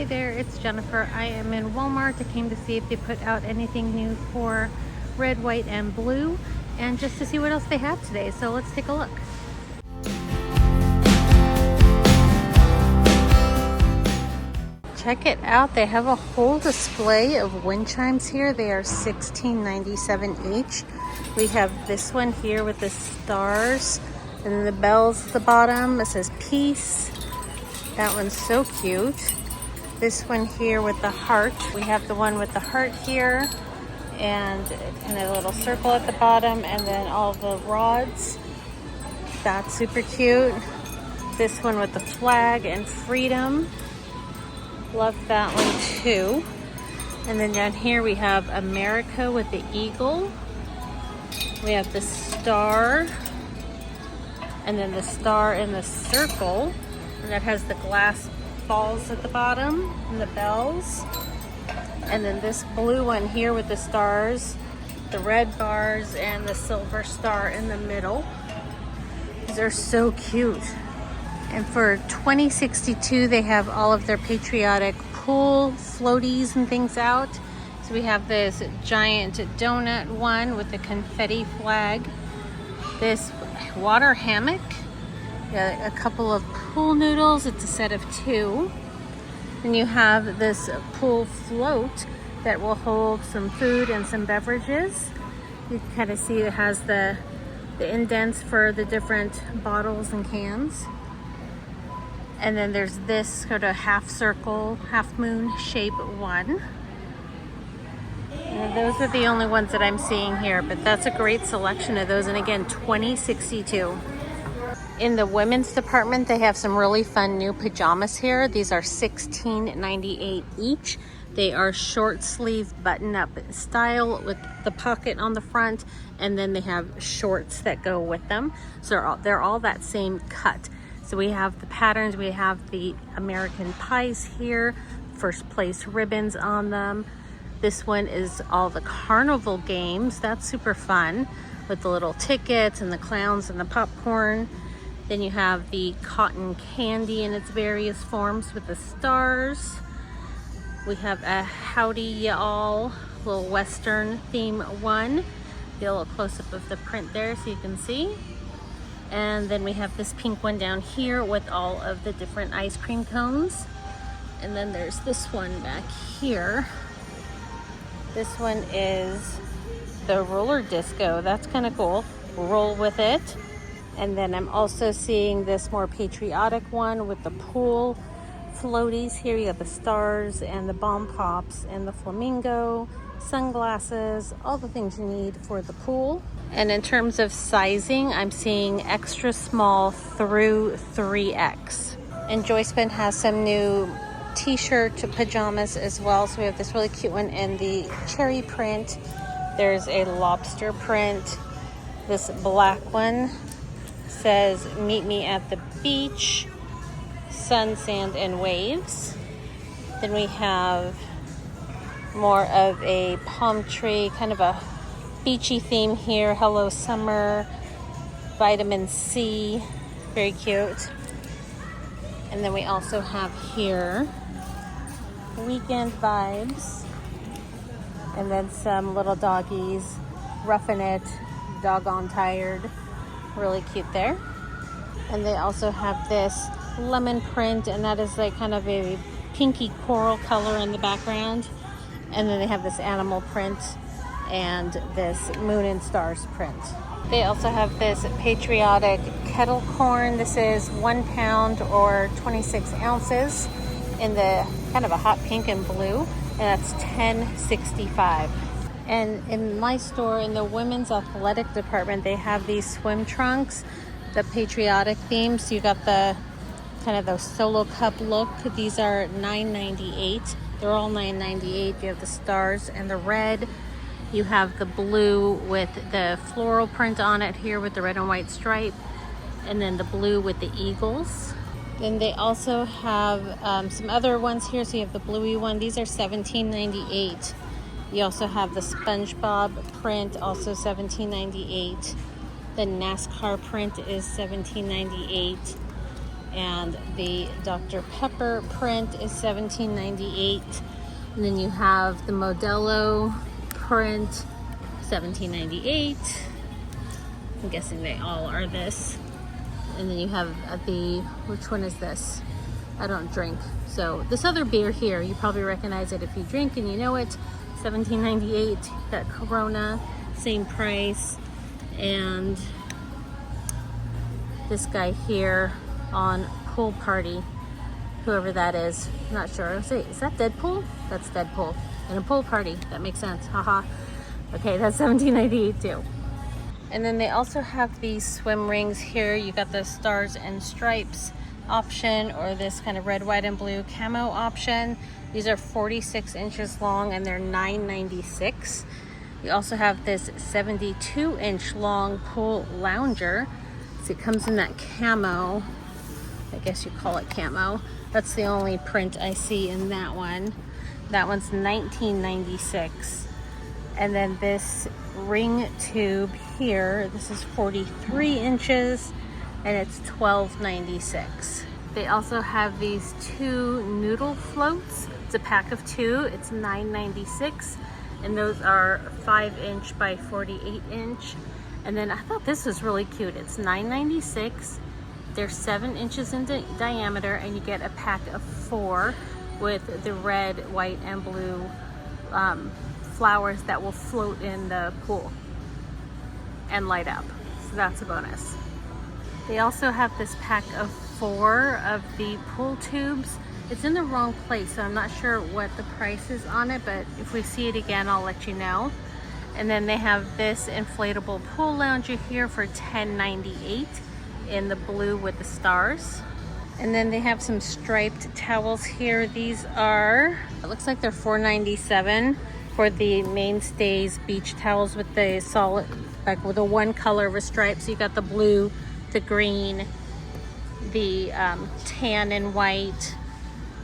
Hi there, it's Jennifer. I am in Walmart. I came to see if they put out anything new for red, white, and blue, and just to see what else they have today. So let's take a look. Check it out. They have a whole display of wind chimes here. They are $16.97 each. We have this one here with the stars and the bells at the bottom. It says peace. That one's so cute. This one here with the heart. We have the one with the heart here and kind of a little circle at the bottom, and then all the rods. That's super cute. This one with the flag and freedom. Love that one too. And then down here we have America with the eagle. We have the star, and then the star in the circle, and that has the glass balls at the bottom and the bells. And then this blue one here with the stars, the red bars, and the silver star in the middle. These are so cute. And for $20.62 they have all of their Patriotic pool floaties and things out. So we have this giant donut one with the confetti flag, this water hammock, a couple of pool noodles. It's a set of 2. Then you have this pool float that will hold some food and some beverages. You can kind of see it has the indents for the different bottles and cans. And then there's this sort of half circle, half moon shape one. And those are the only ones that I'm seeing here, but that's a great selection of those. And again, $20.62. In the women's department, they have some really fun new pajamas here. These are $16.98 each. They are short sleeve button up style with the pocket on the front, and then they have shorts that go with them. So they're all that same cut. So we have the patterns, we have the American pies here, first place ribbons on them. This one is all the carnival games. That's super fun with the little tickets and the clowns and the popcorn. Then you have the cotton candy in its various forms with the stars. We have a howdy y'all, little Western theme one. Get a little close-up of the print there so you can see. And then we have this pink one down here with all of the different ice cream cones. And then there's this one back here. This one is the roller disco. That's kind of cool. Roll with it. And then I'm also seeing this more patriotic one with the pool floaties. Here you have the stars and the bomb pops and the flamingo, sunglasses, all the things you need for the pool. And in terms of sizing, I'm seeing extra small through 3X. And Joyspin has some new t-shirt pajamas as well. So we have this really cute one in the cherry print. There's a lobster print. This black one says meet me at the beach, sun, sand, and waves. Then we have more of a palm tree, kind of a beachy theme here. Hello summer, vitamin C, very cute. And then we also have here weekend vibes, and then some little doggies, roughing it, doggone tired. Really cute there. And they also have this lemon print, and that is like kind of a pinky coral color in the background. And then they have this animal print and this moon and stars print. They also have this patriotic kettle corn. This is 1 pound or 26 ounces in the kind of a hot pink and blue, and that's $10.65. And in my store, in the women's athletic department, they have these swim trunks, the patriotic theme. So you got the kind of the solo cup look. These are $9.98. They're all $9.98. You have the stars and the red. You have the blue with the floral print on it here with the red and white stripe, and then the blue with the eagles. Then they also have some other ones here. So you have the bluey one. These are $17.98. You also have the SpongeBob print, also $17.98. The NASCAR print is $17.98. And the Dr. Pepper print is $17.98. And then you have the Modelo print, $17.98. I'm guessing they all are this. And then you have which one is this? I don't drink. So this other beer here, you probably recognize it if you drink and you know it. $17.98. Got Corona, same price. And this guy here on Pool Party, whoever that is, I'm not sure. Is that Deadpool? That's Deadpool. And a pool party, that makes sense, haha. Okay, that's $17.98 too. And then they also have these swim rings here. You got the stars and stripes option, or this kind of red, white, and blue camo option. These are 46 inches long and they're $9.96. You also have this 72-inch long pool lounger. So it comes in that camo. I guess you call it camo. That's the only print I see in that one. That one's $19.96. And then this ring tube here, this is 43 inches and it's $12.96. They also have these 2 noodle floats. It's a pack of 2, it's $9.96. And those are 5-inch by 48-inch. And then I thought this was really cute. It's $9.96. They're 7 inches in diameter, and you get a pack of 4 with the red, white, and blue flowers that will float in the pool and light up. So that's a bonus. They also have this pack of 4 of the pool tubes. It's in the wrong place, so I'm not sure what the price is on it, but if we see it again, I'll let you know. And then they have this inflatable pool lounger here for $10.98 in the blue with the stars. And then they have some striped towels here. These are, it looks like they're $4.97 for the Mainstays beach towels with the solid, like with the one color of a stripe. So you got the blue, the green, the tan and white,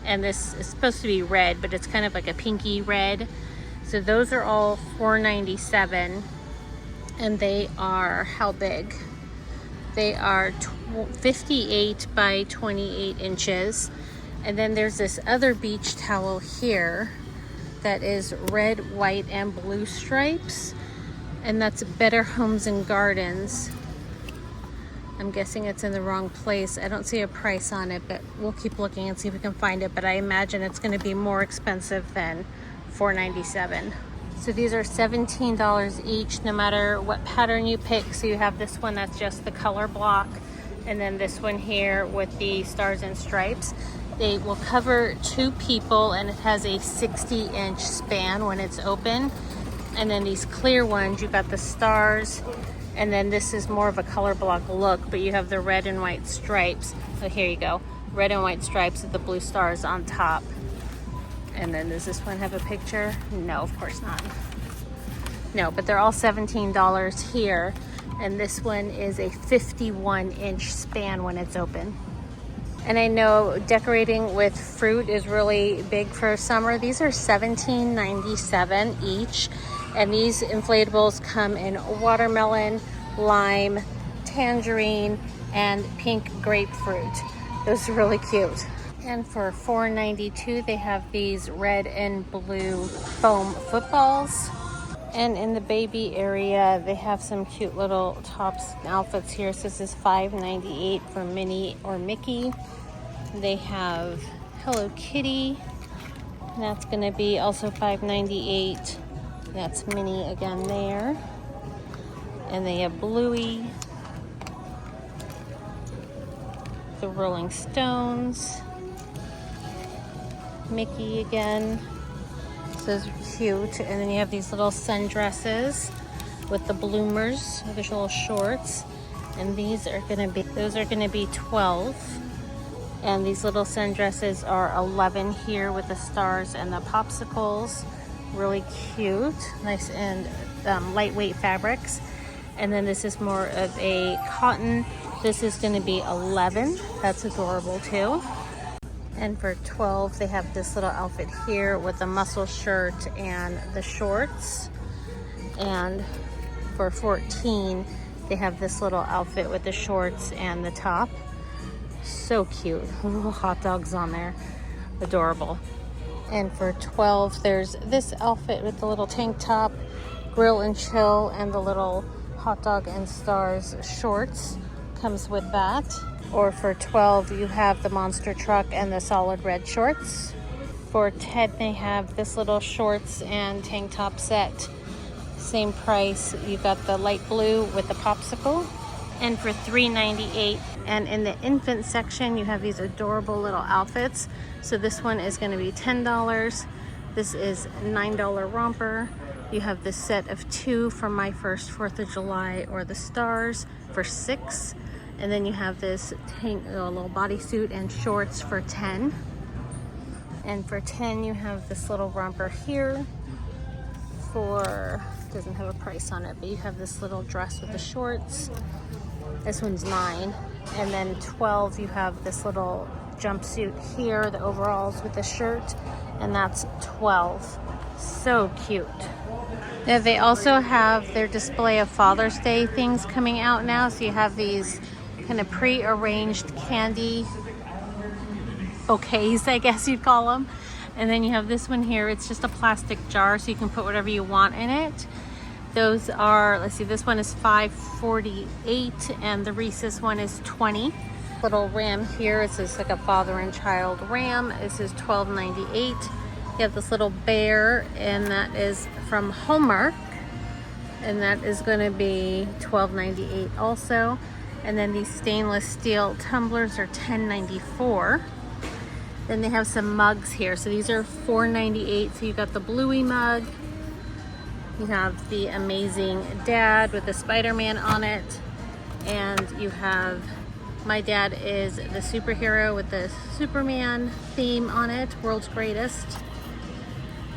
and this is supposed to be red, but it's kind of like a pinky red. So those are all $4.97, and they are how big? They are 58 by 28 inches. And then there's this other beach towel here that is red, white, and blue stripes, and that's Better Homes and Gardens. I'm guessing it's in the wrong place. I don't see a price on it, but we'll keep looking and see if we can find it. But I imagine it's going to be more expensive than $4.97. So these are $17 each, no matter what pattern you pick. So you have this one that's just the color block, and then this one here with the stars and stripes. They will cover 2 people, and it has a 60-inch span when it's open. And then these clear ones, you got the stars, and then this is more of a color block look, but you have the red and white stripes. So here you go, red and white stripes with the blue stars on top. And then does this one have a picture? No, of course not. No, but they're all $17 here. And this one is a 51-inch span when it's open. And I know decorating with fruit is really big for summer. These are $17.97 each. And these inflatables come in watermelon, lime, tangerine, and pink grapefruit. Those are really cute. And for $4.92, they have these red and blue foam footballs. And in the baby area, they have some cute little tops and outfits here. So this is $5.98 for Minnie or Mickey. They have Hello Kitty. And that's going to be also $5.98. That's Minnie again there. And they have Bluey, the Rolling Stones, Mickey again. So this is cute. And then you have these little sundresses with the bloomers, the little shorts. And these are gonna be, those are gonna be 12. And these little sundresses are 11 here with the stars and the popsicles. Really cute, nice and lightweight fabrics. And then this is more of a cotton. This is gonna be 11. That's adorable too. And for 12, they have this little outfit here with the muscle shirt and the shorts. And for 14, they have this little outfit with the shorts and the top. So cute. Little hot dogs on there. Adorable. And for 12, there's this outfit with the little tank top, grill and chill, and the little hot dog and stars shorts. Comes with that. Or for 12, you have the monster truck and the solid red shorts. For 10, they have this little shorts and tank top set. Same price. You got the light blue with the popsicle. And for $3.98. And in the infant section, you have these adorable little outfits. So this one is going to be $10. This is $9 romper. You have this set of 2 from My First 4th of July or the stars for $6. And then you have this little bodysuit and shorts for $10. And for $10, you have this little romper here for, doesn't have a price on it, but you have this little dress with the shorts. This one's $9. And then $12, you have this little jumpsuit here, the overalls with the shirt, and that's $12. So cute. Now they also have their display of Father's Day things coming out now. So you have these kind of pre-arranged candy bouquets, I guess you'd call them. And then you have this one here. It's just a plastic jar, so you can put whatever you want in it. Those are, let's see, this one is $5.48 and the Reese's one is $20. Little ram here, it says like a father and child ram. This is $12.98. You have this little bear, and that is from Hallmark, and that is going to be $12.98 also. And then these stainless steel tumblers are $10.94. Then they have some mugs here. So these are $4.98. So you got the Bluey mug. You have the Amazing Dad with the Spider-Man on it. And you have My Dad is the Superhero with the Superman theme on it. World's Greatest.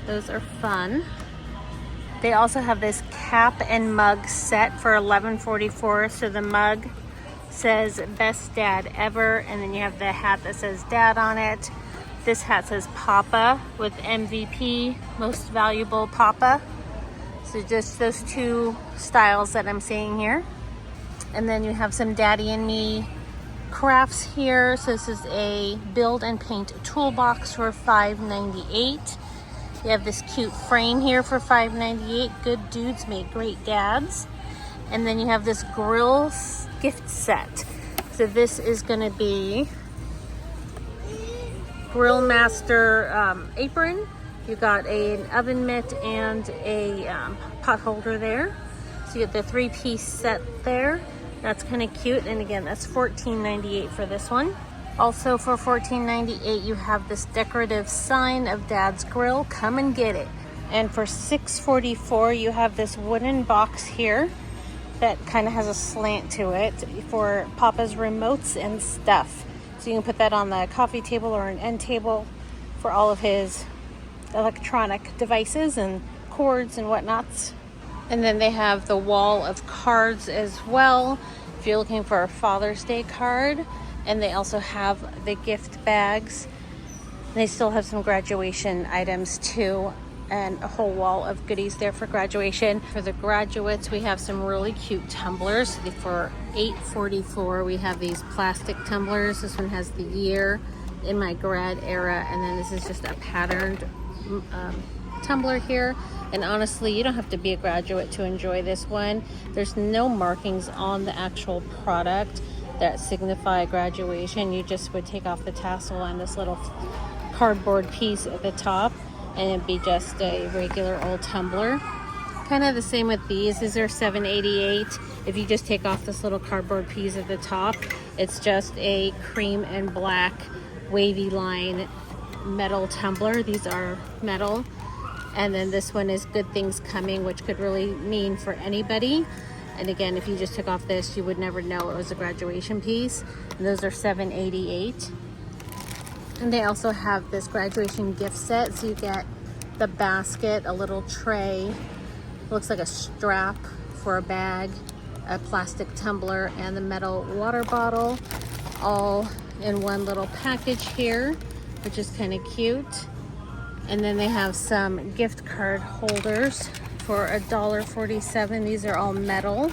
Those are fun. They also have this cap and mug set for $11.44. So the mug says Best Dad Ever, and then you have the hat that says Dad on it. This hat says Papa with MVP, Most Valuable Papa. So just those 2 styles that I'm seeing here. And then you have some Daddy and Me crafts here. So this is a build and paint toolbox for $5.98. You have this cute frame here for $5.98. Good dudes make great dads. And then you have this grill gift set. So this is going to be Grill Master apron. You got an oven mitt and a pot holder there. So you get the 3-piece set there. That's kind of cute. And again, that's $14.98 for this one. Also for $14.98, you have this decorative sign of Dad's Grill. Come and get it. And for $6.44, you have this wooden box here that kind of has a slant to it for Papa's remotes and stuff. So you can put that on the coffee table or an end table for all of his electronic devices and cords and whatnots. And then they have the wall of cards as well if you're looking for a Father's Day card. And they also have the gift bags. They still have some graduation items too, and a whole wall of goodies there for graduation. For the graduates, we have some really cute tumblers. For $8.44, we have these plastic tumblers. This one has the year, in my grad era, and then this is just a patterned tumbler here. And honestly, you don't have to be a graduate to enjoy this one. There's no markings on the actual product that signify graduation. You just would take off the tassel and this little cardboard piece at the top, and it'd be just a regular old tumbler. Kind of the same with these. These are $7.88. If you just take off this little cardboard piece at the top, it's just a cream and black wavy line metal tumbler. These are metal. And then this one is Good Things Coming, which could really mean for anybody. And again, if you just took off this, you would never know it was a graduation piece. And those are $7.88. And they also have this graduation gift set. So you get the basket, a little tray, looks like a strap for a bag, a plastic tumbler, and the metal water bottle, all in one little package here, which is kind of cute. And then they have some gift card holders for $1.47. These are all metal.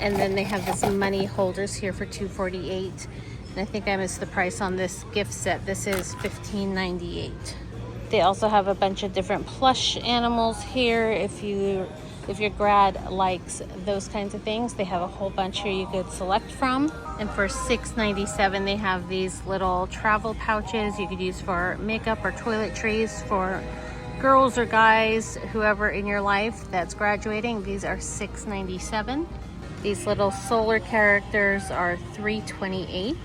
And then they have this money holders here for $2.48. And I think I missed the price on this gift set. This is $15.98. They also have a bunch of different plush animals here. If your grad likes those kinds of things, they have a whole bunch here you could select from. And for $6.97, they have these little travel pouches you could use for makeup or toiletries for girls or guys, whoever in your life that's graduating. These are $6.97. These little solar characters are $3.28.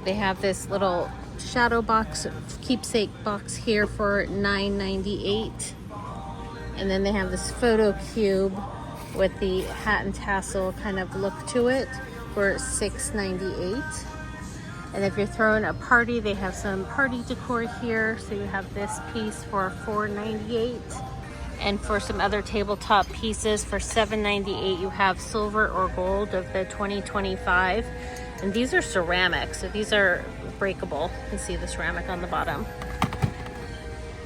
They have this little shadow box, keepsake box here for $9.98. And then they have this photo cube with the hat and tassel kind of look to it for $6.98. And if you're throwing a party, they have some party decor here. So you have this piece for $4.98. And for some other tabletop pieces for $7.98, you have silver or gold of the 2025. And these are ceramic, so these are breakable. You can see the ceramic on the bottom.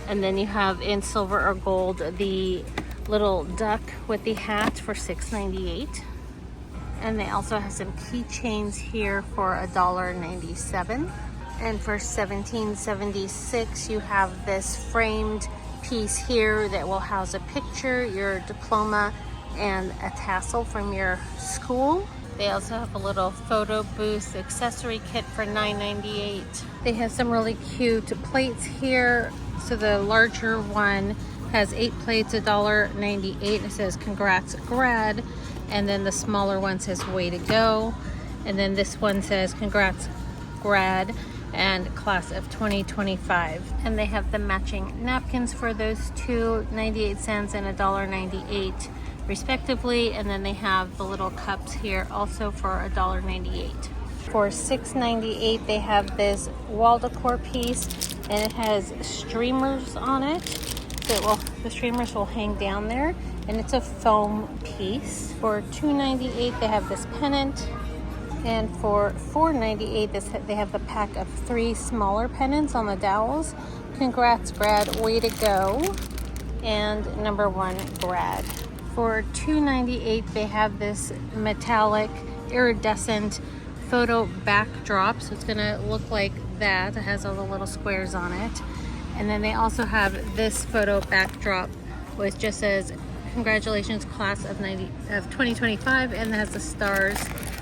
And then you have in silver or gold the little duck with the hat for $6.98. And they also have some keychains here for $1.97. And for $17.76, you have this framed piece here that will house a picture, your diploma, and a tassel from your school. They also have a little photo booth accessory kit for $9.98. They have some really cute plates here. So the larger one has 8 plates, $1.98. It says congrats grad. And then the smaller one says way to go. And then this one says congrats grad and class of 2025. And they have the matching napkins for those two, 98 cents and $1.98 respectively. And then they have the little cups here also for $1.98. For $6.98, they have this wall decor piece, and it has streamers on it. So the streamers will hang down there, and it's a foam piece. For $2.98, they have this pennant. And for $4.98, they have the pack of 3 smaller pennants on the dowels. Congrats, grad, way to go. And number 1, grad. For $2.98, they have this metallic iridescent photo backdrop. So it's gonna look like that. It has all the little squares on it. And then they also have this photo backdrop, which just says, congratulations, class of 2025, and it has the stars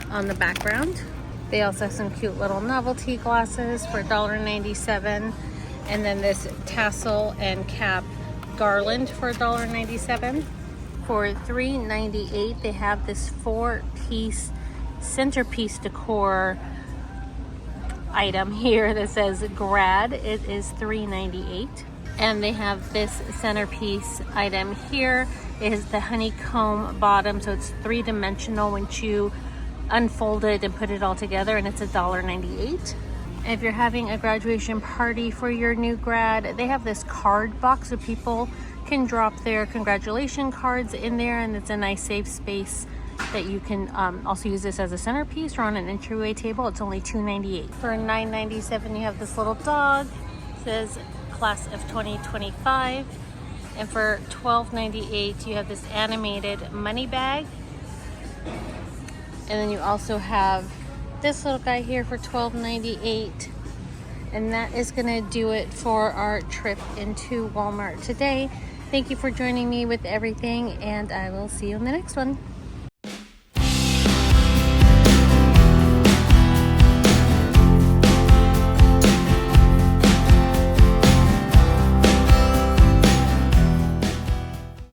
on the background. They also have some cute little novelty glasses for $1.97, and then this tassel and cap garland for $1.97. For $3.98, they have this 4-piece centerpiece decor item here that says grad. It is $3.98. And they have this centerpiece item here. It is the honeycomb bottom, so it's 3-dimensional once you unfold it and put it all together, and it's $1.98. If you're having a graduation party for your new grad, they have this card box so people can drop their congratulation cards in there, and it's a nice safe space that you can also use this as a centerpiece or on an entryway table. It's only $2.98. For $9.97, you have this little dog. It says class of 2025. And for $12.98, you have this animated money bag. And then you also have this little guy here for $12.98. And that is gonna do it for our trip into Walmart today. Thank you for joining me with everything, and I will see you in the next one.